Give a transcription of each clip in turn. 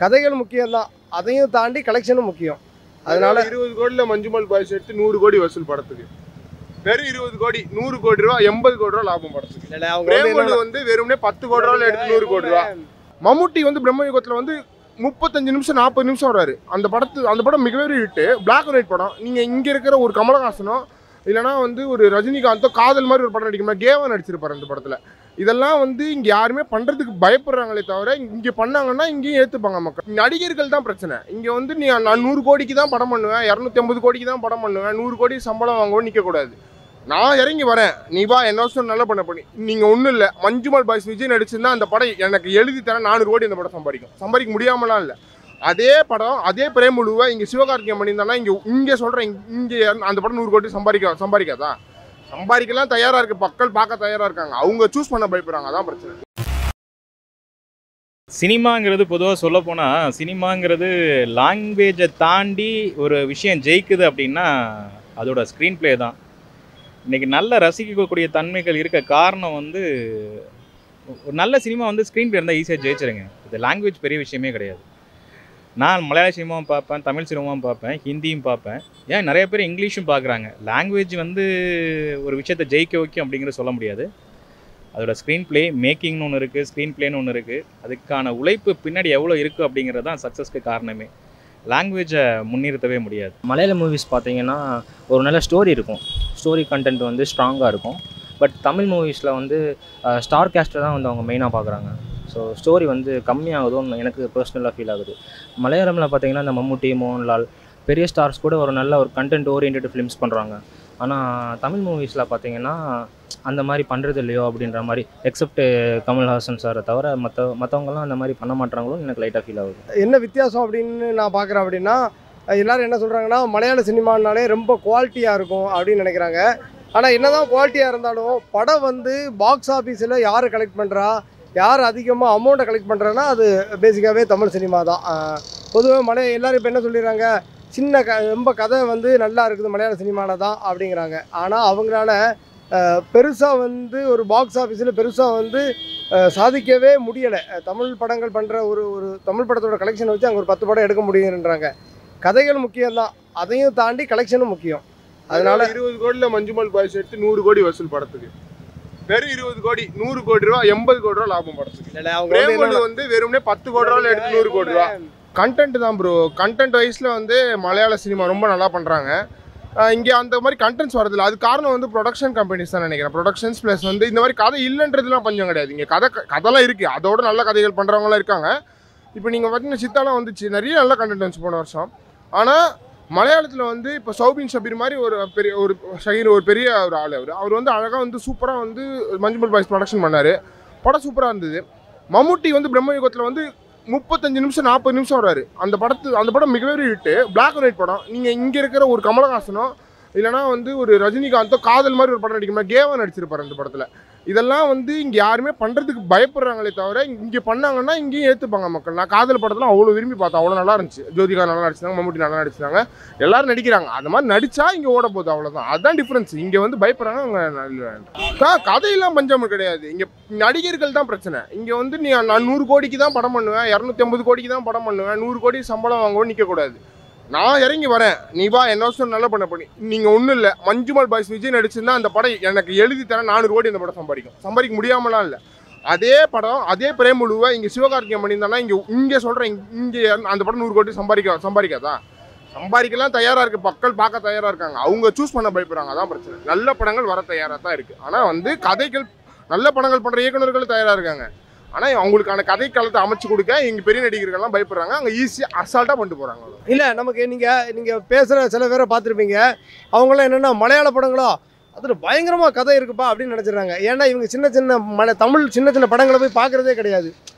கதைகள் முக்கியம் தான், அதையும் தாண்டி கலெக்ஷனும் முக்கியம். அதனால 20 கோடியில மஞ்சுமல் பாய்ஸ் எடுத்து 100 கோடி வசூல் படத்துக்கு. வெறும் 20 கோடி 100 கோடி ரூபா 80 கோடி ரூபா லாபம் படத்துக்கு. இல்ல அவங்க பிரேமலு வந்து வெறும்னே 10 கோடி ரூபாயில எடுத்து 100 கோடி ரூபா. மம்முட்டி வந்து பிரம்மயுகத்துல வந்து 35 நிமிஷம் 40 நிமிஷம் வராரு. அந்த படம் மிகப்பெரிய ஹிட். பிளாக் அண்ட் ஒயிட் படம். நீங்க இங்க இருக்கிற ஒரு கமலஹாசனோ இல்லைனா வந்து ஒரு ரஜினிகாந்தோ காதல் மாதிரி ஒரு படம் நடிக்கணும், கேவா நடிச்சிருப்பாரு அந்த படத்துல. இதெல்லாம் வந்து இங்க யாருமே பண்றதுக்கு பயப்படுறாங்களே தவிர இங்க பண்ணாங்கன்னா இங்கேயும் ஏத்துப்பாங்க மக்கள். நடிகர்கள் தான் பிரச்சனை. இங்க வந்து நான் 100 கோடிக்கு தான் படம் பண்ணுவேன், 250 கோடிக்கு தான் படம் பண்ணுவேன், 100 கோடி சம்பளம் வாங்குவோம் நிக்க கூடாது. நான் இறங்கி வரேன், நீ வா என்ன வருஷம் நல்லா பண்ணி. நீங்க ஒன்றும் இல்லை, மஞ்சுமல் பாய்ஸ் விஜய் நடிச்சிருந்தா அந்த படம் எனக்கு எழுதி தரேன் 400 கோடி அந்த படம் சம்பாதிக்க முடியாமலாம் இல்லை. அதே படம் அதே பிரேமுழுவை இங்கே சிவகார்த்திகேயன் பண்ணியிருந்தானா இங்கே சொல்கிறேன், இங்கே அந்த படம் 100 கோடி சம்பாதிக்காதா? சம்பாதிக்கலாம் தயாராக இருக்குது, மக்கள் பார்க்க தயாராக இருக்காங்க, அவங்க சூஸ் பண்ண பயப்படுறாங்க, அதான் பிரச்சனை. சினிமாங்கிறது பொதுவாக சொல்ல போனால், சினிமாங்கிறது லாங்குவேஜை தாண்டி ஒரு விஷயம் ஜெயிக்குது அப்படின்னா அதோட ஸ்க்ரீன் பிளே தான். இன்றைக்கி நல்ல ரசிக்கக்கூடிய தன்மைகள் இருக்க காரணம் வந்து, ஒரு நல்ல சினிமா வந்து ஸ்க்ரீன் பிளே இருந்தால் ஈஸியாக ஜெயிச்சிருங்க. இது லாங்குவேஜ் பெரிய விஷயமே கிடையாது. நான் மலையாள சினிமாவும் பார்ப்பேன், தமிழ் சினிமாவும் பார்ப்பேன், ஹிந்தியும் பார்ப்பேன். ஏன் நிறைய பேர் இங்கிலீஷும் பார்க்குறாங்க. லாங்குவேஜ் வந்து ஒரு விஷயத்தை ஜெயிக்க வைக்கும் அப்படிங்கிறத சொல்ல முடியாது. அதோட ஸ்க்ரீன் பிளே மேக்கிங்னு ஒன்று இருக்குது, ஸ்க்ரீன் பிளேன்னு ஒன்று இருக்குது. அதுக்கான உழைப்பு பின்னாடி எவ்வளோ இருக்குது அப்படிங்கிறது தான் சக்ஸஸ்க்கு காரணமே. லாங்குவேஜை முன்னிறுத்தவே முடியாது. மலையாள மூவிஸ் பார்த்தீங்கன்னா ஒரு நல்ல ஸ்டோரி இருக்கும், ஸ்டோரி கண்டென்ட் வந்து ஸ்ட்ராங்காக இருக்கும். பட் தமிழ் மூவிஸில் வந்து ஸ்டார் கேஸ்ட்டை தான் வந்து அவங்க மெயினாக பார்க்குறாங்க. ஸோ ஸ்டோரி வந்து கம்மியாகுதுன்னு எனக்கு பர்சனலாக ஃபீல் ஆகுது. மலையாளமில் பார்த்தீங்கன்னா இந்த மம்முட்டி, மோகன்லால், பெரிய ஸ்டார்ஸ் கூட ஒரு நல்ல ஒரு கண்டென்ட் ஓரியன்ட் ஃபிலிம்ஸ் பண்ணுறாங்க. ஆனால் தமிழ் மூவிஸில் பார்த்தீங்கன்னா அந்த மாதிரி பண்ணுறது இல்லையோ அப்படின்ற மாதிரி, எக்ஸப்ட் கமல்ஹாசன் சாரை தவிர மற்றவங்கலாம் அந்த மாதிரி பண்ண மாட்டாங்களோ எனக்கு லைட்டாக ஃபீல் ஆகுது. என்ன வித்தியாசம் அப்படின்னு நான் பார்க்குறேன் அப்படின்னா, எல்லோரும் என்ன சொல்கிறாங்கன்னா மலையாள சினிமானாலே ரொம்ப குவாலிட்டியாக இருக்கும் அப்படின்னு நினைக்கிறாங்க. ஆனால் என்ன தான் குவாலிட்டியாக இருந்தாலும் படம் வந்து பாக்ஸ் ஆஃபீஸில் யார் கலெக்ட் பண்ணுறா, யார் அதிகமாக அமௌண்ட்டை கலெக்ட் பண்ணுறான்னா அது பேசிக்காகவே தமிழ் சினிமா தான். பொதுவாக எல்லோரும் இப்போ என்ன சொல்லிடுறாங்க, ரொம்ப கதை வந்து நல்லா இருக்குது மலையாள சினிமாவில் தான் அப்படிங்கிறாங்க. ஆனால் அவங்களால பெருசாக வந்து ஒரு பாக்ஸ் ஆஃபீஸில் பெருசாக வந்து சாதிக்கவே முடியலை. தமிழ் படங்கள் பண்ணுற ஒரு தமிழ் படத்தோட கலெக்ஷனை வச்சு அங்கே ஒரு 10 படம் எடுக்க முடியுன்றாங்க. கதைகள் முக்கியம்தான், அதையும் தாண்டி கலெக்ஷனும் முக்கியம். அதனால 20 கோடியில் மஞ்சுமல் பாய்ஸ் எடுத்து 100 கோடி வசூல் படத்துக்கு. வெறும் 20 கோடி 100 கோடி ரூபா 80 கோடி ரூபா லாபம் படத்துக்கு. பிரேமலு வந்து வெறும்னே 10 கோடி ரூபாயில எடுத்து 100 கோடி ரூபா. கண்டென்ட் தான் ப்ரோ. கண்டென்ட் வைஸில் வந்து மலையாள சினிமா ரொம்ப நல்லா பண்ணுறாங்க. இங்கே அந்த மாதிரி கண்டென்ட்ஸ் வரதில்லை. அது காரணம் வந்து ப்ரொடக்ஷன் கம்பெனிஸ் தான் நினைக்கிறேன். ப்ரொடக்ஷன்ஸ் ப்ளஸ் வந்து இந்த மாதிரி கதை இல்லைன்றதுலாம் பஞ்சம் கிடையாது. இங்கே கதைலாம் இருக்குது, அதோட நல்ல கதைகள் பண்ணுறவங்களாம் இருக்காங்க. இப்போ நீங்கள் பார்த்தீங்கன்னா சித்தாலாம் வந்துச்சு, நிறைய நல்ல கண்டென்ட் வந்துச்சு போன வருஷம். ஆனால் மலையாளத்தில் வந்து இப்போ சௌபின் ஷபீர் மாதிரி ஒரு பெரிய ஒரு ஆள். அவர் வந்து அழகாக வந்து சூப்பராக வந்து மஞ்சுமல் பாய்ஸ் ப்ரொடக்ஷன் பண்ணார். படம் சூப்பராக இருந்தது. மம்முட்டி வந்து பிரம்மயுகத்தில் வந்து 35 நிமிஷம் 40 நிமிஷம் வராரு. அந்த படம் மிகப்பெரிய ஹிட். பிளாக் அண்ட் ஒயிட் படம். நீங்கள் இங்கே இருக்கிற ஒரு கமலஹாசனோ இல்லைனா வந்து ஒரு ரஜினிகாந்தோ காதல் மாதிரி ஒரு படம் நடிக்கணும், கேவா நடிச்சிருப்பாரு அந்த படத்தில். இதெல்லாம் வந்து இங்கே யாருமே பண்ணுறதுக்கு பயப்படுறாங்களே தவிர இங்கே பண்ணாங்கன்னா இங்கேயும் ஏற்றுப்பாங்க மக்கள். நான் காதல் படத்தில் அவ்வளோ விரும்பி பார்த்தேன், அவ்வளோ நல்லா இருந்துச்சு. ஜோதிகா நல்லா நடிச்சிருந்தாங்க, மம்முட்டி நல்லா நடிச்சிருந்தாங்க, எல்லாரும் நடிக்கிறாங்க. அந்த மாதிரி நடித்தா இங்கே ஓட போகுது, அவ்வளோதான். அதுதான் டிஃப்ரென்ஸ். இங்கே வந்து பயப்படுறாங்க, அங்கே கதையெல்லாம் பஞ்சம் கிடையாது. இங்கே நடிகர்கள் தான் பிரச்சனை. இங்கே வந்து நான் 100 கோடிக்கு தான் படம் பண்ணுவேன், 250 கோடிக்கு தான் படம் பண்ணுவேன், 100 கோடி சம்பளம் வாங்குவோம் நிற்கக்கூடாது. நான் இறங்கி வரேன், நீ வா என்ன வருஷம் நல்லா பண்ணி. நீங்கள் ஒன்றும் இல்லை, மஞ்சுமல் பாய்ஸ் விஜய் நடிச்சிருந்தா அந்த படம் எனக்கு எழுதி தரேன் 400 கோடி அந்த படம் சம்பாதிக்க முடியாமலாம் இல்லை. அதே படம் அதே பிரேமுழுவை இங்கே சிவகார்த்திகேயன் பண்ணியிருந்தானா இங்கே சொல்கிறேன், இங்கே அந்த படம் 100 கோடி சம்பாதிக்காதா? சம்பாதிக்கலாம் தயாராக இருக்குது, மக்கள் பார்க்க தயாராக இருக்காங்க, அவங்க சூஸ் பண்ண பயப்படுறாங்க, அதான் பிரச்சனை. நல்ல படங்கள் வர தயாராக தான் இருக்குது. ஆனால் வந்து கதைகள் நல்ல படங்கள் பண்ணுற இயக்குநர்கள் தயாராக இருக்காங்க. ஆனால் அவங்களுக்கான கதை காலத்தை அமைச்சு கொடுக்க எங்கள் பெரிய நடிகர்கள்லாம் பயப்படுறாங்க. அங்கே ஈஸியாக அசால்ட்டாக பண்ணிட்டு போகிறாங்க. இல்லை, நமக்கு நீங்கள் பேசுகிற சில பேரை பார்த்துருப்பீங்க, அவங்களாம் என்னென்னா மலையாள படங்களோ அதில் பயங்கரமாக கதை இருக்குப்பா அப்படின்னு நினச்சிடுறாங்க. ஏன்னா இவங்க சின்ன சின்ன படங்களை போய் பார்க்குறதே கிடையாது.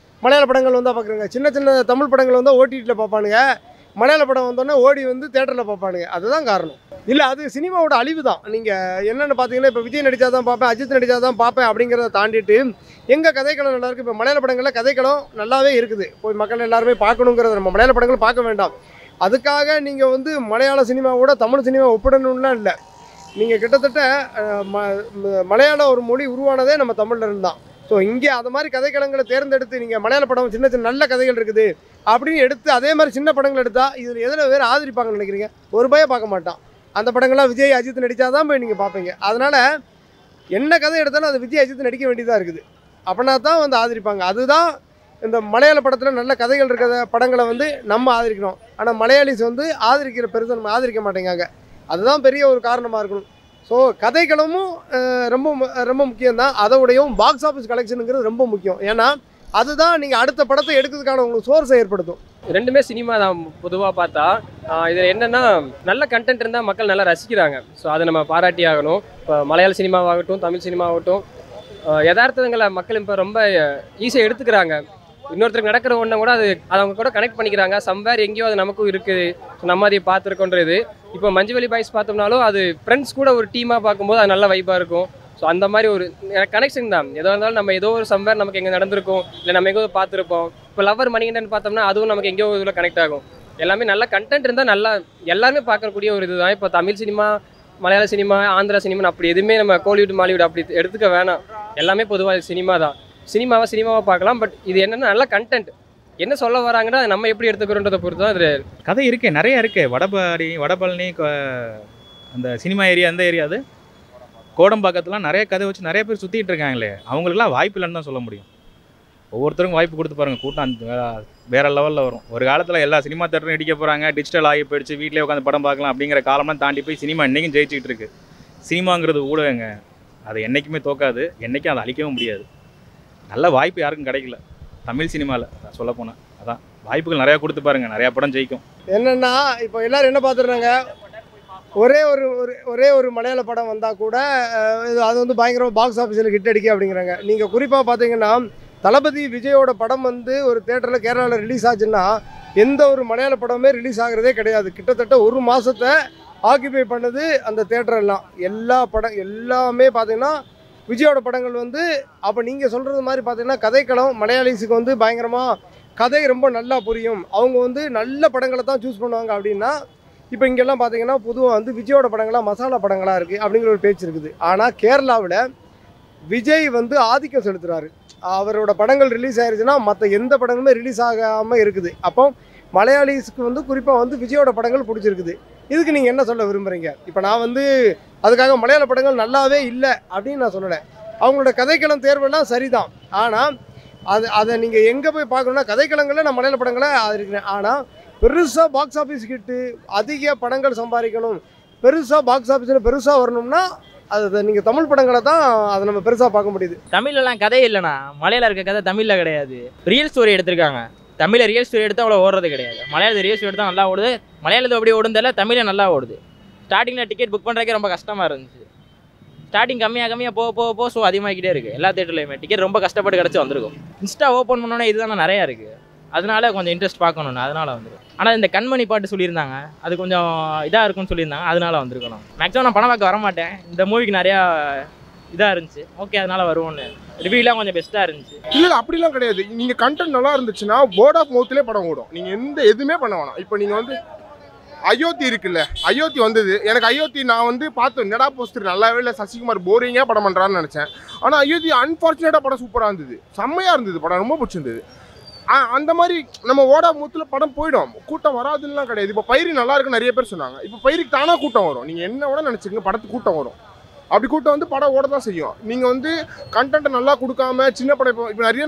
மலையாள படங்கள் வந்தால் பார்க்குறாங்க, சின்ன தமிழ் படங்கள் வந்தால் ஓடிடியில் பார்ப்பானுங்க, மலையாள படம் வந்தோன்னே ஓடி வந்து தேட்டரில் பார்ப்பானுங்க. அதுதான் காரணம். இல்லை, அது சினிமாவோட அழிவு தான். நீங்கள் என்னென்னு பார்த்தீங்கன்னா, இப்போ விஜய் நடித்தா தான் பார்ப்பேன், அஜித் நடித்தா தான் பார்ப்பேன் அப்படிங்கிறத தாண்டிட்டு எங்கள் கதைக்களம் நல்லா இருக்குது. இப்போ மலையாள படங்களில் கதைக்களம் நல்லாவே இருக்குது, போய் மக்கள் எல்லாருமே பார்க்கணுங்கிறத. நம்ம மலையாள படங்கள் பார்க்க வேண்டாம், அதுக்காக நீங்கள் வந்து மலையாள சினிமாவோட தமிழ் சினிமா ஒப்பிடணும்லாம் இல்லை. நீங்கள் கிட்டத்தட்ட மலையாள ஒரு மொழி உருவானதே நம்ம தமிழில் இருந்து தான். ஸோ இங்கே அந்த மாதிரி கதைக்களங்களை தேர்ந்தெடுத்து நீங்கள் மலையாள படம் சின்ன சின்ன நல்ல கதைகள் இருக்குது அப்படின்னு எடுத்து அதே மாதிரி சின்ன படங்கள் எடுத்தால் இதில் எதில் வேறு ஆதரிப்பாங்கன்னு நினைக்கிறீங்க? ஒரு பையன் பார்க்க மாட்டான். அந்த படங்கள்லாம் விஜய் அஜித் நடித்தா தான் போய் நீங்கள் பார்ப்பீங்க. அதனால் என்ன கதை எடுத்தாலும் அது விஜய் அஜித் நடிக்க வேண்டியதாக இருக்குது. அப்படின்னா தான் வந்து ஆதரிப்பாங்க. அதுதான் இந்த மலையாள படத்தில் நல்ல கதைகள் இருக்கிற படங்களை வந்து நம்ம ஆதரிக்கணும். ஆனால் மலையாளிஸ் வந்து ஆதரிக்கிற பெருசாக நம்ம ஆதரிக்க மாட்டேங்காங்க. அதுதான் பெரிய ஒரு காரணமாக இருக்கணும். ஸோ கதைக்களமும் ரொம்ப ரொம்ப முக்கியம்தான். அதோடையும் பாக்ஸ் ஆஃபீஸ் கலெக்ஷனுங்கிறது ரொம்ப முக்கியம். ஏன்னா அதுதான் நீங்கள் அடுத்த படத்தை எடுக்கிறதுக்கான உங்களுக்கு சோர்ஸை ஏற்படுத்தும். ரெண்டுமே சினிமா தான் பொதுவாக பார்த்தா. இதில் என்னென்னா நல்ல கண்டென்ட் இருந்தால் மக்கள் நல்லா ரசிக்கிறாங்க. ஸோ அதை நம்ம பாராட்டி ஆகணும். இப்போ மலையாள சினிமாவாகட்டும் தமிழ் சினிமாவாகட்டும் யதார்த்தங்களை மக்கள் இப்போ ரொம்ப ஈஸியாக எடுத்துக்கிறாங்க. இன்னொருத்தருக்கு நடக்கிற ஒன்றை கூட அது அவங்க கூட கனெக்ட் பண்ணிக்கிறாங்க. சம்வேர் எங்கேயோ அது நமக்கும் இருக்குது. ஸோ நம்ம அதை பார்த்துருக்கோன்றது. இப்போ மஞ்சுவலி பாய்ஸ் பார்த்தோம்னாலும் அது ஃப்ரெண்ட்ஸ் கூட ஒரு டீமாக பார்க்கும்போது அது நல்ல வைப்பாக இருக்கும். ஸோ அந்த மாதிரி ஒரு கனெக்ஷன் தான். எதோ இருந்தாலும் நம்ம ஏதோ ஒரு சம்வேர் நமக்கு எங்கே நடந்திருக்கும், இல்லை நம்ம எங்கேயோ பார்த்துருப்போம். இப்போ லவ்வர் மணிகண்டன் பார்த்தோம்னா அதுவும் நமக்கு எங்கேயோ இதில் கனெக்ட் ஆகும். எல்லாமே நல்ல கண்டென்ட் இருந்தால் நல்லா எல்லாருமே பார்க்கக்கூடிய ஒரு இதுதான். இப்போ தமிழ் சினிமா, மலையாள சினிமா, ஆந்திரா சினிமா அப்படி எதுவுமே நம்ம கோலிவுட் மாலிவுட் அப்படி எடுத்துக்க வேணாம். எல்லாமே பொதுவாக சினிமா தான். சினிமாவை பார்க்கலாம். பட் இது என்னென்னா நல்ல கண்டென்ட் என்ன சொல்ல வராங்கன்னா நம்ம எப்படி எடுத்துக்கிறோன்றதை பொறுத்து தான் அது. கதை இருக்கே, நிறைய இருக்கே. வடபழனி அந்த சினிமா ஏரியா, அந்த ஏரியா அது கோடம்பாக்கத்துலாம் நிறைய கதை வச்சு நிறைய பேர் சுற்றிட்டு இருக்காங்களே. அவங்களுக்குலாம் வாய்ப்பு இல்லைன்னு தான் சொல்ல முடியும். ஒவ்வொருத்தருக்கும் வாய்ப்பு கொடுத்து பாருங்கள். கூட்டம் வேற லெவலில் வரும். ஒரு காலத்தில் எல்லா சினிமா தேட்டரும் இடிக்க போகிறாங்க, டிஜிட்டல் ஆகி போயிடுச்சு, வீட்டிலே உட்காந்து படம் பார்க்கலாம் அப்படிங்கிற காலம்லாம் தாண்டி போய் சினிமா என்றைக்கும் ஜெயிச்சிக்கிட்டு இருக்கு. சினிமாங்கிறது ஊடகங்க, அது என்றைக்குமே தோக்காது, என்றைக்கும் அதை அழிக்கவும் முடியாது. நல்ல வாய்ப்பு யாருக்கும் கிடைக்கல தமிழ் சினிமாவில் சொல்ல போனால். அதான் வாய்ப்புகள் நிறையா கொடுத்து பாருங்கள், நிறையா படம் ஜெயிக்கும். என்னென்னா இப்போ எல்லோரும் என்ன பார்த்துடுறாங்க, ஒரே ஒரு மலையாள படம் வந்தால் கூட அது வந்து பயங்கரமாக பாக்ஸ் ஆஃபீஸில் ஹிட் அடிக்க அப்படிங்கிறாங்க. நீங்கள் குறிப்பாக பார்த்தீங்கன்னா தளபதி விஜயோட படம் வந்து ஒரு தேட்டரில் கேரளாவில் ரிலீஸ் ஆச்சுன்னா எந்த ஒரு மலையாள படமே ரிலீஸ் ஆகிறதே கிடையாது. கிட்டத்தட்ட ஒரு மாதத்தை ஆக்கியபை பண்ணது அந்த தேட்டரெல்லாம். எல்லாமே பார்த்தீங்கன்னா விஜயோட படங்கள் வந்து. அப்போ நீங்கள் சொல்கிறது மாதிரி பார்த்தீங்கன்னா கதைக்களம் மலையாளிஸுக்கு வந்து பயங்கரமாக கதை ரொம்ப நல்லா புரியும், அவங்க வந்து நல்ல படங்களை தான் சூஸ் பண்ணுவாங்க அப்படின்னா, இப்போ இங்கெல்லாம் பார்த்தீங்கன்னா பொதுவாக வந்து விஜயோட படங்களாக மசாலா படங்களாக இருக்குது அப்படிங்கிற ஒரு பேச்சு இருக்குது. ஆனால் கேரளாவில் விஜய் வந்து ஆதிக்கம் செலுத்துகிறாரு. அவரோட படங்கள் ரிலீஸ் ஆயிடுச்சுன்னா மற்ற எந்த படங்களுமே ரிலீஸ் ஆகாமல் இருக்குது. அப்போ மலையாளிஸுக்கு வந்து குறிப்பாக வந்து விஜயோட படங்கள் பிடிச்சிருக்குது. இதுக்கு நீங்கள் என்ன சொல்ல விரும்புகிறீங்க? இப்போ நான் வந்து அதுக்காக மலையாள படங்கள் நல்லாவே இல்லை அப்படின்னு நான் சொல்லலை. அவங்களோட கதைக்களம் தேர்வெல்லாம் சரிதான். ஆனால் அதை நீங்கள் எங்கே போய் பார்க்கணுன்னா கதைக்களங்களில் நான் மலையாள படங்களை ஆதரிக்கிறேன். ஆனால் பெருசாக பாக்ஸ் ஆஃபீஸ் கிட்டு அதிக படங்கள் சம்பாதிக்கணும், பெருசாக பாக்ஸ் ஆஃபீஸில் பெருசாக வரணும்னா அது நீங்கள் தமிழ் படங்களை தான் அதை நம்ம பெருசாக பார்க்க முடியுது. தமிழ்லாம் கதையே இல்லைண்ணா. மலையாள இருக்க கதை தமிழில் கிடையாது. ரியல் ஸ்டோரி எடுத்திருக்காங்க. தமிழில் ரியல் ஸ்டோரி எடுத்தால் அவ்வளோ ஓடுறது கிடையாது. மலையாளத்தில் ரியல் ஸ்டோரி எடுத்தால் நல்லா ஓடுது. மலையாளத்தில் அப்படியே ஓடுந்ததில்ல, தமிழில் நல்லா ஓடுது. ஸ்டார்டிங்கில் டிக்கெட் புக் பண்ணுறதுக்கே ரொம்ப கஷ்டமாக இருந்துச்சு. ஸ்டார்டிங் கம்மியாக போக ஷோ அதிகமாகிக்கிட்டே இருக்குது. எல்லா தேட்டர்லையுமே டிக்கெட் ரொம்ப கஷ்டப்பட்டு கிடச்சி வந்திருக்கும். இன்ஸ்டா ஓப்பன் பண்ணோன்னே இதுதான் நிறையா இருக்குது. அதனால கொஞ்சம் இன்ட்ரெஸ்ட் பார்க்கணுன்னு அதனால வந்துடும். ஆனால் இந்த கண்மணி பாட்டு சொல்லியிருந்தாங்க, அது கொஞ்சம் இதாக இருக்குன்னு சொல்லியிருந்தாங்க, அதனால வந்திருக்கணும். மேக்ஸிமம் நான் படம் பார்க்க வரமாட்டேன். இந்த மூவிக்கு நிறையா இதாக இருந்துச்சு, ஓகே அதனால வருவோன்னு. ரிவ்யூலாம் கொஞ்சம் பெஸ்ட்டாக இருந்துச்சு. இல்லை அப்படிலாம் கிடையாது. நீங்கள் கண்டென்ட் நல்லா இருந்துச்சுன்னா வேர்ட் ஆஃப் மவுத்லேயே படம் ஓடும். நீங்கள் எதுவுமே பண்ண வேணாம். இப்போ நீங்கள் வந்து அயோத்தி இருக்குல்ல, அயோத்தி வந்தது. எனக்கு அயோத்தி நான் வந்து பார்த்தேன், என்னடா போஸ்டர் நல்லாவே இல்லை, சசிகுமார் போரிங்காக படம் பண்ணுறான்னு நினச்சேன். ஆனால் அயோத்தி அன்ஃபார்ச்சுனேட்டாக படம் சூப்பராக இருந்தது, செம்மையாக இருந்தது படம், ரொம்ப பிடிச்சிருந்தது. அந்த மாதிரி நம்ம ஓடா மூத்தில் படம் போயிடும், கூட்டம் வராதுலாம் கிடையாது. இப்போ பயிரி நல்லா இருக்குன்னு நிறைய பேர் சொன்னாங்க. இப்போ பயிருக்கு தானாக கூட்டம் வரும். நீங்கள் என்ன விட நினச்சிங்க, படத்துக்கு கூட்டம் வரும். அப்படி கூட்டம் வந்து படம் ஓட தான் செய்யும். நீங்கள் வந்து கண்டென்ட்டை நல்லா கொடுக்காம சின்ன படம் இப்போ நிறைய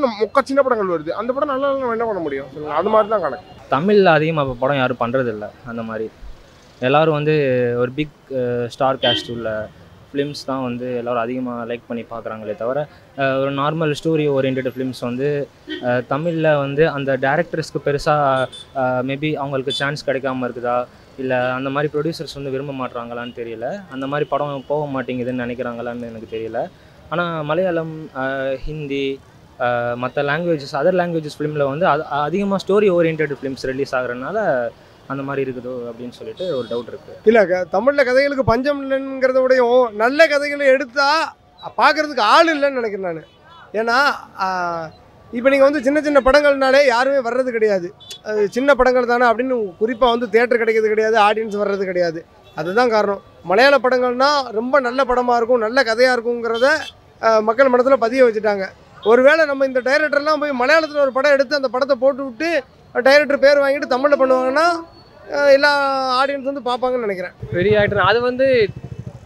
சின்ன படங்கள் வருது, அந்த படம் நல்லா நம்ம என்ன பண்ண முடியும் சொல்லுங்கள்? அது மாதிரி தான் கணக்கு. தமிழில் அதிகமாக இப்போ படம் யாரும் பண்ணுறதில்ல. அந்த மாதிரி எல்லோரும் வந்து ஒரு பிக் ஸ்டார் கேஸ்ட் உள்ள ஃபிலிம்ஸ் தான் வந்து எல்லோரும் அதிகமாக லைக் பண்ணி பார்க்குறாங்களே தவிர ஒரு நார்மல் ஸ்டோரி ஓரியன்ட் ஃபிலிம்ஸ் வந்து தமிழில் வந்து அந்த டேரக்டர்ஸ்க்கு பெருசாக மேபி அவங்களுக்கு சான்ஸ் கிடைக்காம இருக்குதா, இல்லை அந்த மாதிரி ப்ரொடியூசர்ஸ் வந்து விரும்ப மாட்டுறாங்களான்னு தெரியல. அந்த மாதிரி படம் போக மாட்டேங்குதுன்னு நினைக்கிறாங்களான்னு எனக்கு தெரியல. ஆனால் மலையாளம், ஹிந்தி, மற்ற லாங்குவேஜஸ், அதர் லாங்குவேஜஸ் ஃபிலிமில் வந்து அதிகமாக ஸ்டோரி ஓரியன்ட் ஃபிலிம்ஸ் ரிலீஸ் ஆகுறதுனால அந்த மாதிரி இருக்குதோ அப்படின்னு சொல்லிட்டு ஒரு டவுட் இருக்குது. இல்லை தமிழில் கதைகளுக்கு பஞ்சம் இல்லைங்கிறத விடையும் நல்ல கதைகளை எடுத்தால் பார்க்குறதுக்கு ஆள் இல்லைன்னு நினைக்கிறேன் நான். ஏன்னா இப்போ நீங்கள் வந்து சின்ன சின்ன படங்கள்னாலே யாருமே வர்றது கிடையாது. சின்ன படங்கள் தானே அப்படின்னு குறிப்பாக வந்து தேட்டர் கிடைக்கிறது கிடையாது, ஆடியன்ஸ் வர்றது கிடையாது. அதுதான் காரணம். மலையாள படங்கள்னால் ரொம்ப நல்ல படமாக இருக்கும், நல்ல கதையாக இருக்குங்கிறத மக்கள் மனசில் பதிய வச்சுட்டாங்க. ஒருவேளை நம்ம இந்த டைரக்டர்லாம் போய் மலையாளத்தில் ஒரு படம் எடுத்து அந்த படத்தை போட்டு விட்டு டைரக்டர் பேர் வாங்கிட்டு தமிழில் பண்ணுவாங்கன்னா எல்லா ஆடியன்ஸ் வந்து பார்ப்பாங்கன்னு நினைக்கிறேன். பெரிய ஆக்டர் அது வந்து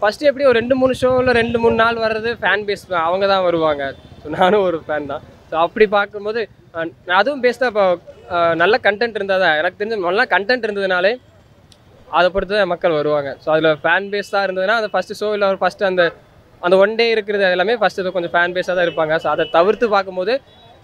ஃபஸ்ட்டு எப்படி ஒரு 2-3 ஷோவில் 2-3 நாள் வர்றது ஃபேன் பேஸ் அவங்க தான் வருவாங்க. ஸோ நானும் ஒரு ஃபேன் தான். ஸோ அப்படி பார்க்கும்போது அதுவும் பேஸ்டாக இப்போ நல்ல கண்டென்ட் இருந்தால் தான் எனக்கு தெரிஞ்ச நல்லா கண்டென்ட் இருந்ததுனாலே அதை பொறுத்து தான் மக்கள் வருவாங்க. ஸோ அதில் ஃபேன் பேஸாக இருந்ததுன்னா அந்த ஃபஸ்ட்டு ஷோ இல்லை ஒரு ஃபஸ்ட்டு அந்த ஒன் டே இருக்கிறது எல்லாமே ஃபஸ்ட்டு கொஞ்சம் ஃபேன் பேஸாக தான் இருப்பாங்க. ஸோ அதை தவிர்த்து பார்க்கும்போது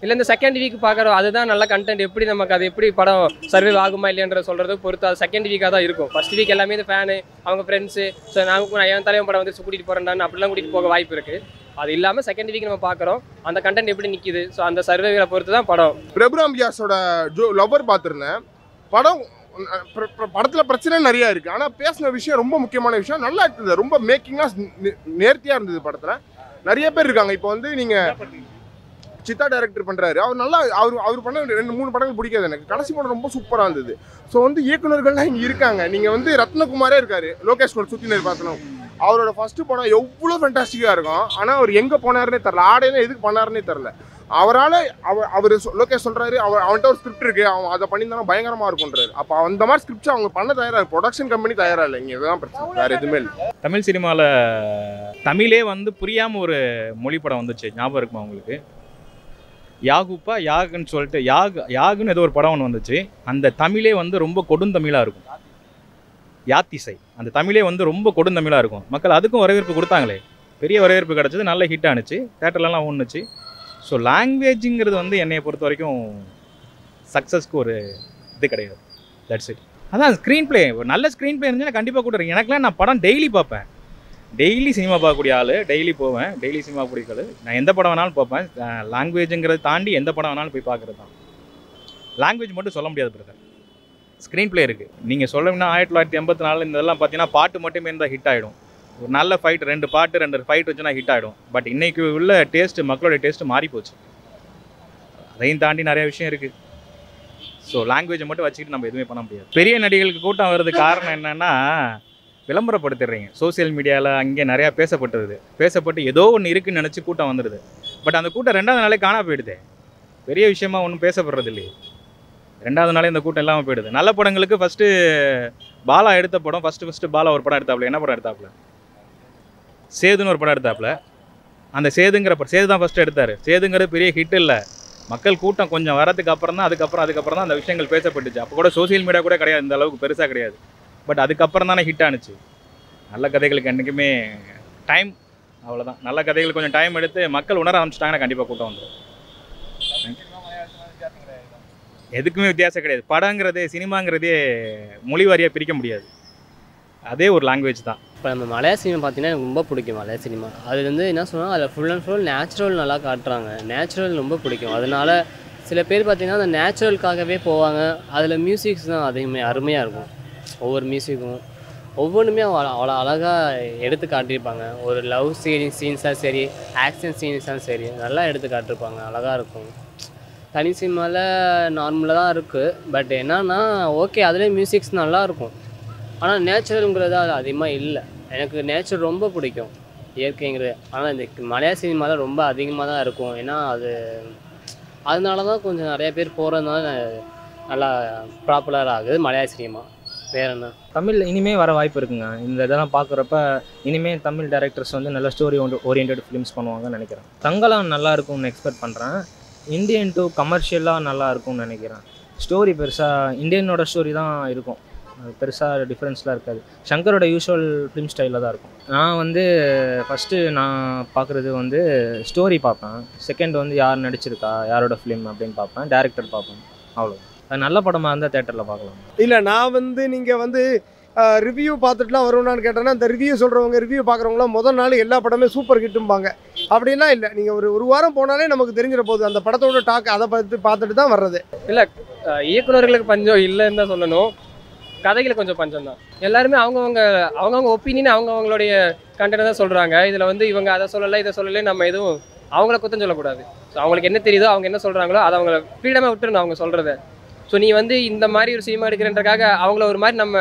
இல்லை இந்த செகண்ட் வீக் பார்க்குறோம் அதுதான் நல்ல கண்டென்ட் எப்படி நமக்கு அது எப்படி படம் சர்வைவ் ஆகுமா இல்லையன்ற சொல்கிறது பொறுத்து அது செகண்ட் வீக்காக தான் இருக்கும். ஃபஸ்ட் வீக் எல்லாமே இந்த ஃபேனு அவங்க ஃப்ரெண்ட்ஸு ஸோ நான் என் தலைவன் படம் வந்து கூட்டிகிட்டு போகிறேன்டான்னு அப்படிலாம் கூட்டிகிட்டு போக வாய்ப்பு இருக்குது. அது இல்லாமல் செகண்ட் வீக் நம்ம பார்க்குறோம் அந்த கண்டென்ட் எப்படி நிற்கிது. ஸோ அந்த சர்வைவில் பொறுத்து தான் படம். பிரபுராம் வியாஸோட லவ்வர் பார்த்துருந்தேன். படத்தில் பிரச்சனை நிறையா இருக்குது. ஆனால் பேசின விஷயம் ரொம்ப முக்கியமான விஷயம் நல்லா இருந்தது. ரொம்ப மேக்கிங்காக நேர்த்தியாக இருந்தது. படத்தில் நிறைய பேர் இருக்காங்க. இப்போ வந்து நீங்கள் சித்தா டைரக்டர் பண்ணுறாரு. அவர் நல்லா அவர் பண்ண 2-3 படங்கள் பிடிக்காது எனக்கு. கடைசி படம் ரொம்ப சூப்பராக இருந்தது. ஸோ வந்து இயக்குநர்கள்லாம் இங்கே இருக்காங்க. நீங்கள் வந்து ரத்னகுமாரே இருக்கார், லோகேஷ் கூட சுற்றி பார்த்தோம். அவரோட ஃபஸ்ட்டு படம் எவ்வளோ ஃபென்டாஸ்டிக்காக இருக்கும். ஆனால் அவர் எங்கே போனாருன்னே தெரில. ஆடையெல்லாம் எதுக்கு பண்ணாருன்னே தெரில. அவரால் அவர் லோகேஷ் சொல்கிறாரு அவன்கிட்ட ஒரு ஸ்கிரிப்ட் இருக்குது, அவன் அதை பண்ணியிருந்தாலும் பயங்கரமாக இருக்குன்றாரு. அப்போ அந்த மாதிரி ஸ்கிரிப்ட்ஸ் அவங்க பண்ண தயாராக, ப்ரொடக்ஷன் கம்பெனி தயாராக இல்லை. இங்கே இதுதான் பிரச்சனை, வேறு எதுவுமே இல்லை. தமிழ் சினிமாவில் தமிழே வந்து புரியாமல் ஒரு மொழி படம் வந்துச்சு, ஞாபகம் இருக்குமா உங்களுக்கு? யாகுப்பா யாகுன்னு சொல்லிட்டு யாகுன்னு ஏதோ ஒரு படம் ஒன்று வந்துச்சு. அந்த தமிழே வந்து ரொம்ப கொடுந்தமிழாக இருக்கும். யாத்திசை அந்த தமிழே வந்து ரொம்ப கொடுந்தமிழாக இருக்கும். மக்கள் அதுக்கும் வரவேற்பு கொடுத்தாங்களே, பெரிய வரவேற்பு கிடச்சிது, நல்ல ஹிட் ஆனிச்சு, தேட்டர்லலாம் ஒன்றுச்சு. ஸோ லாங்குவேஜுங்கிறது வந்து என்னையை பொறுத்த வரைக்கும் சக்ஸஸ்க்கு ஒரு இது கிடையாது. That's it. அதான் ஸ்க்ரீன் பிளே, ஒரு நல்ல ஸ்க்ரீன் பிளே இருந்துச்சுன்னா கண்டிப்பாக கூட்டுறேன். எனக்குலாம் நான் படம் டெய்லி பார்ப்பேன். டெய்லி சினிமா பார்க்கக்கூடிய ஆள், டெய்லி போவேன், டெய்லி சினிமா பிடிக்காது. நான் எந்த படம் வேணாலும் பார்ப்பேன். லாங்குவேஜுங்கிறத தாண்டி எந்த படம் வேணாலும் போய் பார்க்குறது தான். லாங்குவேஜ் மட்டும் சொல்ல முடியாது பிரதர், ஸ்க்ரீன் பிளே இருக்குது. நீங்கள் சொல்லணும்னா 1984 இந்த இதெல்லாம் பார்த்தீங்கன்னா பாட்டு மட்டுமே இருந்தால் ஹிட் ஆகிடும். ஒரு நல்ல ஃபைட் 2 பாட்டு 2 ஃபைட் வச்சுன்னா ஹிட் ஆகிடும். பட் இன்றைக்கி உள்ள டேஸ்ட்டு, மக்களோட டேஸ்ட்டு மாறி போச்சு. அதையும் தாண்டி நிறைய விஷயம் இருக்குது. ஸோ லாங்குவேஜை மட்டும் வச்சுக்கிட்டு நம்ம எதுவுமே பண்ண முடியாது. பெரிய நடிகளுக்கு கூட்டம் வர்றதுக்கு காரணம் என்னென்னா விளம்பரப்படுத்திடுறீங்க. சோசியல் மீடியாவில் அங்கே நிறையா பேசப்பட்டு ஏதோ ஒன்று இருக்குன்னு நினச்சி கூட்டம் வந்துடுது. பட் அந்த கூட்டம் 2வது நாளே காணா போயிடுது. பெரிய விஷயமா ஒன்றும் பேசப்படுறது இல்லையே. 2வது நாளே இந்த கூட்டம் இல்லாமல் போயிடுது. நல்ல படங்களுக்கு ஃபஸ்ட்டு பாலா எடுத்த படம், ஃபஸ்ட்டு பாலா ஒரு படம் எடுத்தாப்புல. என்ன படம் எடுத்தாப்புல? சேதுன்னு ஒரு படம் எடுத்தாப்புல. அந்த சேது தான் ஃபஸ்ட்டு எடுத்தார். சேதுங்கிறது பெரிய ஹிட் இல்லை. மக்கள் கூட்டம் கொஞ்சம் வரதுக்கு அப்புறம் தான் அதுக்கப்புறம் தான் அந்த விஷயங்கள் பேசப்பட்டுச்சு. அப்போ கூட சோசியல் மீடியா கூட கிடையாது, இந்த அளவுக்கு பெருசாக கிடையாது. பட் அதுக்கப்புறம் தானே ஹிட் ஆனிச்சு. நல்ல கதைகளுக்கு என்றைக்குமே டைம், அவ்வளோதான். நல்ல கதைகளுக்கு கொஞ்சம் டைம் எடுத்து மக்கள் உணர ஆரம்பிச்சிட்டாங்கன்னா கண்டிப்பாக கூட்டம் வந்துடும். எதுக்குமே வித்தியாசம் கிடையாது. படங்கிறதே, சினிமாங்கிறதே மொழி வாரியாக பிரிக்க முடியாது. அதே ஒரு லாங்குவேஜ் தான். இப்போ நம்ம மலையாள சினிமா பார்த்தீங்கன்னா எனக்கு ரொம்ப பிடிக்கும். மலையாள சினிமா அது வந்து என்ன சொன்னால் அதில் ஃபுல் அண்ட் ஃபுல் நேச்சுரல் நல்லா காட்டுறாங்க. நேச்சுரல் ரொம்ப பிடிக்கும். அதனால சில பேர் பார்த்திங்கன்னா அந்த நேச்சுரலுக்காகவே போவாங்க. அதில் மியூசிக்ஸ் தான் அதிகமே அருமையாக இருக்கும். ஒவ்வொரு மியூசிக்கும் ஒவ்வொன்றுமே அவ்வளோ அழகாக எடுத்து காட்டியிருப்பாங்க. ஒரு லவ் சீன்ஸாக சரி, ஆக்ஷன் சீன்ஸாக சரி, நல்லா எடுத்து காட்டியிருப்பாங்க. அழகாக இருக்கும். தனி சினிமாவில் நார்மலாக தான் இருக்குது. பட் என்னன்னா ஓகே, அதுலேயும் மியூசிக்ஸ் நல்லாயிருக்கும். ஆனால் நேச்சுரலுங்கிறது அது அதிகமாக இல்லை. எனக்கு நேச்சர் ரொம்ப பிடிக்கும், இயற்கைங்கிறது. ஆனால் இந்த மலையாள சினிமாவில் ரொம்ப அதிகமாக தான் இருக்கும். ஏன்னா அதனால தான் கொஞ்சம் நிறைய பேர் போகிறதுனால நல்லா பாப்புலர் ஆகுது மலையாள சினிமா. வேறு என்ன, தமிழ் இனிமேல் வர வாய்ப்பு இருக்குங்க. இந்த இதெல்லாம் பார்க்குறப்ப இனிமேல் தமிழ் டைரக்டர்ஸ் வந்து நல்ல ஸ்டோரி ஓரியன்ட் ஃபிலிம்ஸ் பண்ணுவாங்கன்னு நினைக்கிறேன். தங்கலாம் நல்லா இருக்கும்னு எக்ஸ்பெக்ட் பண்ணுறேன். இந்தியன் டு கமர்ஷியலாக நல்லா இருக்கும்னு நினைக்கிறேன். ஸ்டோரி பெருசாக இந்தியனோட ஸ்டோரி தான் இருக்கும், அது பெருசாக டிஃப்ரென்ஸ்லாம் இருக்காது. சங்கரோட யூஷுவல் ஃபிலிம் ஸ்டைலில் தான் இருக்கும். நான் வந்து ஃபஸ்ட்டு நான் பார்க்குறது வந்து ஸ்டோரி பார்ப்பேன். செகண்ட் வந்து யார் நடிச்சிருக்கா, யாரோட ஃபிலிம் அப்படின்னு பார்ப்பேன். டேரக்டர் பார்ப்பேன். அவ்வளோ. அது நல்ல படமாக இருந்தால் தேட்டரில் பார்க்கலாம். இல்லை, நான் வந்து நீங்கள் வந்து ரிவ்யூ பார்த்துட்டுலாம் வருவேனான்னு கேட்டேன்னா, இந்த ரிவ்யூ சொல்கிறவங்க, ரிவ்யூ பார்க்குறவங்களாம் முதல் நாள் எல்லா படமே சூப்பர் ஹிட்டும்பாங்க. அப்படின்னா இல்லை, நீங்கள் ஒரு வாரம் போனாலே நமக்கு தெரிஞ்சிட போகுது அந்த படத்தோட டாக். அதை பார்த்துட்டு தான் வர்றது. இல்லை, இயக்குநர்களுக்கு பஞ்சம் இல்லைன்னு தான் சொல்லணும். கதைகளுக்கு கொஞ்சம் பஞ்சம் தான். எல்லாருமே அவங்கவுங்க ஒப்பீனியன், அவங்கவுங்களுடைய கண்டென்ட் தான் சொல்கிறாங்க. இதில் வந்து இவங்க அதை சொல்லலை, இதை சொல்லலை, நம்ம எதுவும் அவங்கள குத்தம் சொல்லக்கூடாது. ஸோ அவங்களுக்கு என்ன தெரியுதோ, அவங்க என்ன சொல்கிறாங்களோ அதை அவங்கள ஃப்ரீடமாக விட்டுருணும் அவங்க சொல்கிறத. ஸோ நீ வந்து இந்த மாதிரி ஒரு சினிமா எடுக்கிறன்றக்காக அவங்கள ஒரு மாதிரி நம்ம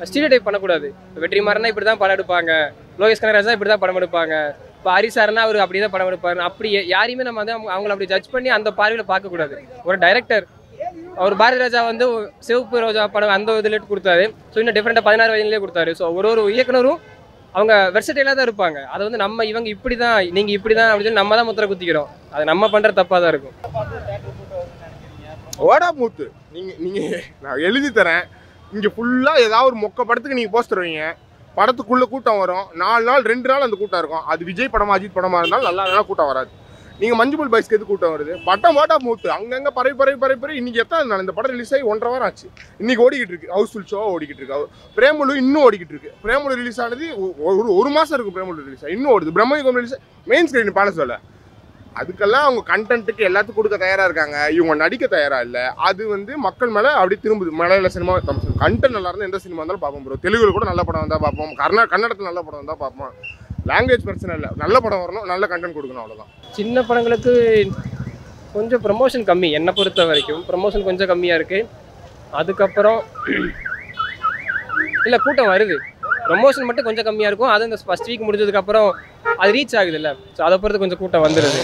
ஸ்டீரியோடைப் பண்ணக்கூடாது. வெற்றிமாறனா இப்படி தான் படம் எடுப்பாங்க, லோகேஷ் கனகராஜ் தான் இப்படி தான் படம் எடுப்பாங்க, இப்போ ஹரிசார்னா அவர் அப்படி தான் படம் எடுப்பாரு. அப்படி யாரையுமே நம்ம வந்து அவங்கள அப்படி ஜட்ஜ் பண்ணி அந்த பார்வையில் பார்க்கக்கூடாது. ஒரு டைரக்டர் அவர் பாரதி ராஜா வந்து சிவப்பு ரோஜா படம் அந்த இதில் கொடுத்தாரு. ஸோ இன்னும் டிஃப்ரெண்டாக 16 வயதுலேயே கொடுத்தாரு. ஸோ ஒரு இயக்குனரும் அவங்க வெர்சடைலாக தான் இருப்பாங்க. அதை வந்து நம்ம இவங்க இப்படி தான் நீங்கள் இப்படி தான் அப்படின்னு சொல்லி நம்ம தான் முத்திரை குத்திக்கிறோம். அது நம்ம பண்ணுற தப்பாக தான் இருக்கும். ஓடா மூத்து நீங்கள் நான் எழுதி தரேன். இங்கே ஃபுல்லாக ஏதாவது ஒரு மொக்க படத்துக்கு நீங்கள் போஸ்டர் வைங்க, படத்துக்குள்ளே கூட்டம் வரும். 4 நாள் 2 நாள் அந்த கூட்டம் இருக்கும். அது விஜய் படமா அஜித் படமாக இருந்தாலும் நல்லா கூட்டம் வராது. நீங்கள் மஞ்சுமல் பாய்ஸ்க்கு எது கூட்டம் வருது? பட்டம் ஓட்டா மூத்து அங்கங்கே பறை இன்னைக்கு எத்தனை நாள் இந்த படம் ரிலீஸ் ஆகி 1.5 வாரம் ஆச்சு. இன்னைக்கு ஓடிக்கிட்டு இருக்கு. ஹவுஸ்ஃபுல் ஷோ ஓடிக்கிட்டு இருக்கு. பிரேமலு இன்னும் ஓடிக்கிட்டு இருக்கு. பிரேமலு ரிலீஸ் ஆனது ஒரு மாதம் இருக்கும். பிரேமலு ரிலீஸ் இன்னும் ஓடுது. பிரம்மயுகம் ரிலீஸ் மெயின் ஸ்க்ரீன் பேலஸில். அதுக்கெல்லாம் அவங்க கண்டென்ட்டுக்கு எல்லாத்துக்கும் கொடுக்க தயாராக இருக்காங்க. இவங்க நடிக்க தயாராக இல்லை. அது வந்து மக்கள் மேலே அப்படி திரும்புது. மலையாள சினிமா கண்டென்ட் நல்லா இருந்தால் எந்த சினிமா இருந்தாலும் பார்ப்போம் ப்ரோ. தெலுங்குல கூட நல்ல படம் வந்தால் பார்ப்போம். கன்னடத்தில் நல்ல படம் வந்தால் பார்ப்போம். லாங்குவேஜ் பிரச்சனை இல்லை. நல்ல படம் வரணும், நல்ல கண்டென்ட் கொடுக்கணும், அவ்வளோதான். சின்ன படங்களுக்கு கொஞ்சம் ப்ரமோஷன் கம்மி. என்னை பொறுத்த வரைக்கும் ப்ரமோஷன் கொஞ்சம் கம்மியாக இருக்குது. அதுக்கப்புறம் இல்லை கூட்டம் வருது, ப்ரமோஷன் மட்டும் கொஞ்சம் கம்மியாக இருக்கும். அது இந்த ஃபஸ்ட் வீக் முடிஞ்சதுக்கப்புறம் அது ரீச் ஆகுது இல்லை. ஸோ அதை பொறுத்து கொஞ்சம் கூட்டம் வந்துடுது.